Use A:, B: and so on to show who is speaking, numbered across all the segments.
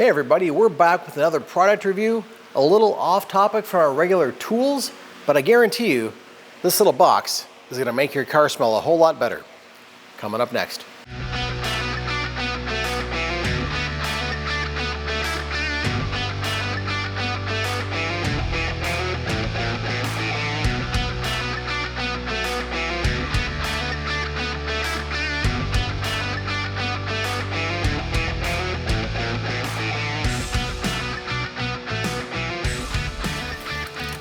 A: Hey everybody, we're back with another product review, a little off topic from our regular tools, but I guarantee you this little box is going to make your car smell a whole lot better. Coming up next.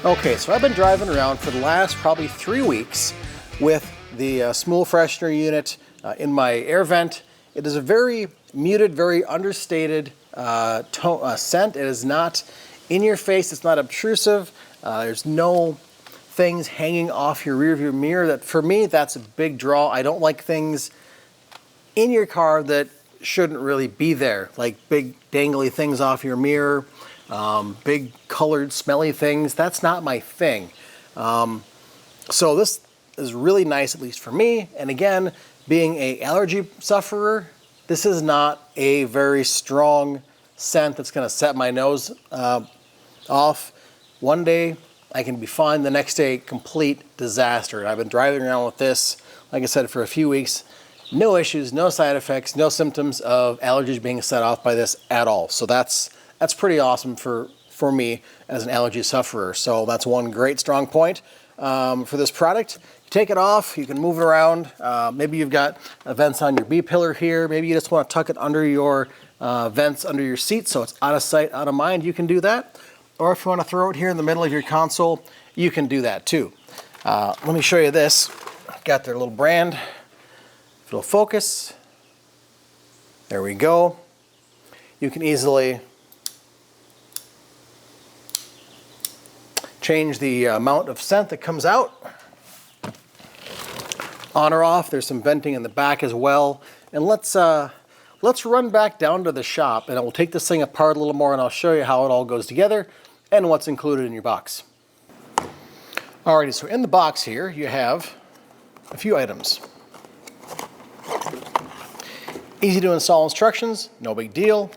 A: Okay, so I've been driving around for the last probably 3 weeks with the SMUL freshener unit in my air vent. It is a very muted, very understated scent. It is not in your face, it's not obtrusive. There's no things hanging off your rearview mirror. That, for me, that's a big draw. I don't like things in your car that shouldn't really be there, like big dangly things off your mirror. Big colored smelly things, that's not my thing. So this is really nice, at least for me. And again, being an allergy sufferer, this is not a very strong scent that's gonna set my nose off. One day I can be fine, the next day complete disaster. And I've been driving around with this, like I said, for a few weeks. No issues, no side effects, no symptoms of allergies being set off by this at all. So that's pretty awesome for me as an allergy sufferer. So that's one great strong point for this product. You take it off, you can move it around. Maybe you've got vents on your B-pillar here. Maybe you just want to tuck it under your vents under your seat so it's out of sight, out of mind. You can do that. Or if you want to throw it here in the middle of your console, you can do that too. Let me show you this. Got their little brand. If it'll focus. There we go. You can easily change the amount of scent that comes out. On or off, there's some venting in the back as well. And let's run back down to the shop and I'll take this thing apart a little more and I'll show you how it all goes together and what's included in your box. Alrighty, so in the box here you have a few items. Easy to install instructions, no big deal.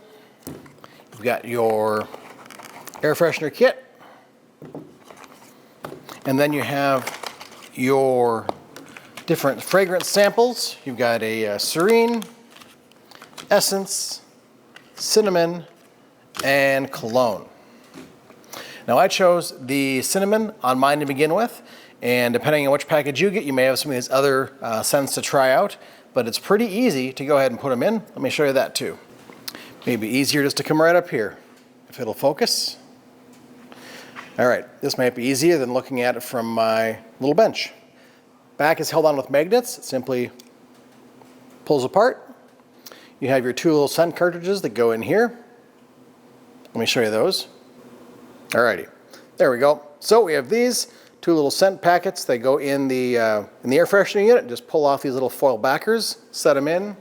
A: You've got your air freshener kit. And then you have your different fragrance samples. You've got a serene, essence, cinnamon, and cologne. Now I chose the cinnamon on mine to begin with, and depending on which package you get, you may have some of these other scents to try out, but it's pretty easy to go ahead and put them in. Let me show you that too. Maybe easier just to come right up here, if it'll focus. All right, this might be easier than looking at it from my little bench. Back is held on with magnets. It simply pulls apart. You have your two little scent cartridges that go in here. Let me show you those. All righty, there we go. So we have these two little scent packets. They go in the air freshener unit. Just pull off these little foil backers, set them in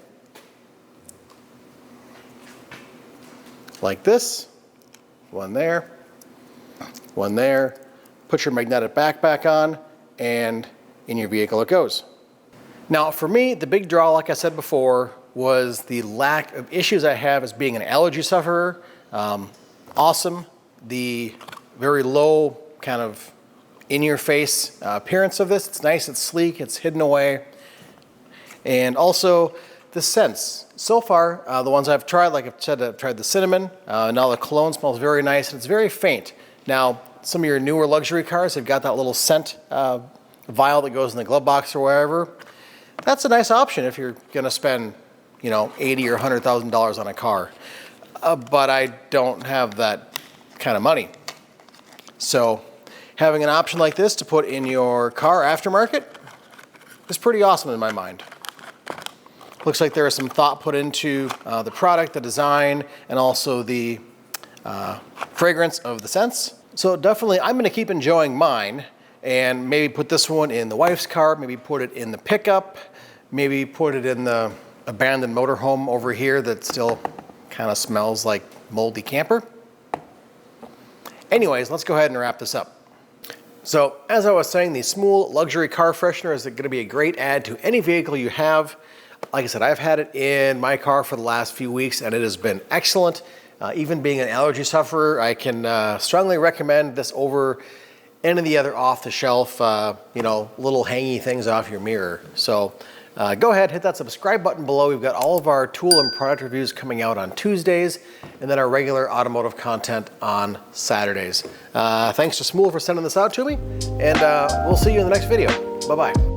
A: like this. One there. One there, put your magnetic backpack on, and in your vehicle it goes. Now for me, the big draw, like I said before, was the lack of issues I have as being an allergy sufferer. Awesome, the very low kind of in-your-face appearance of this. It's nice, it's sleek, it's hidden away. And also the scents. So far, the ones I've tried, like I've said, I've tried the cinnamon. Now the cologne smells very nice, and it's very faint. Now, some of your newer luxury cars have got that little scent vial that goes in the glove box or wherever. That's a nice option if you're going to spend, you know, $80,000 or $100,000 on a car. But I don't have that kind of money. So having an option like this to put in your car aftermarket is pretty awesome in my mind. Looks like there is some thought put into the product, the design, and also the fragrance of the scents. So definitely I'm going to keep enjoying mine and maybe put this one in the wife's car, maybe put it in the pickup, maybe put it in the abandoned motorhome over here that still kind of smells like moldy camper. Anyways, let's go ahead and wrap this up. So as I was saying, the SMUL luxury car freshener is going to be a great add to any vehicle you have. Like I said, I've had it in my car for the last few weeks and it has been excellent. Even being an allergy sufferer, I can strongly recommend this over any of the other off-the-shelf, little hangy things off your mirror. So go ahead, hit that subscribe button below. We've got all of our tool and product reviews coming out on Tuesdays, and then our regular automotive content on Saturdays. Thanks to SMUL for sending this out to me, and we'll see you in the next video. Bye-bye.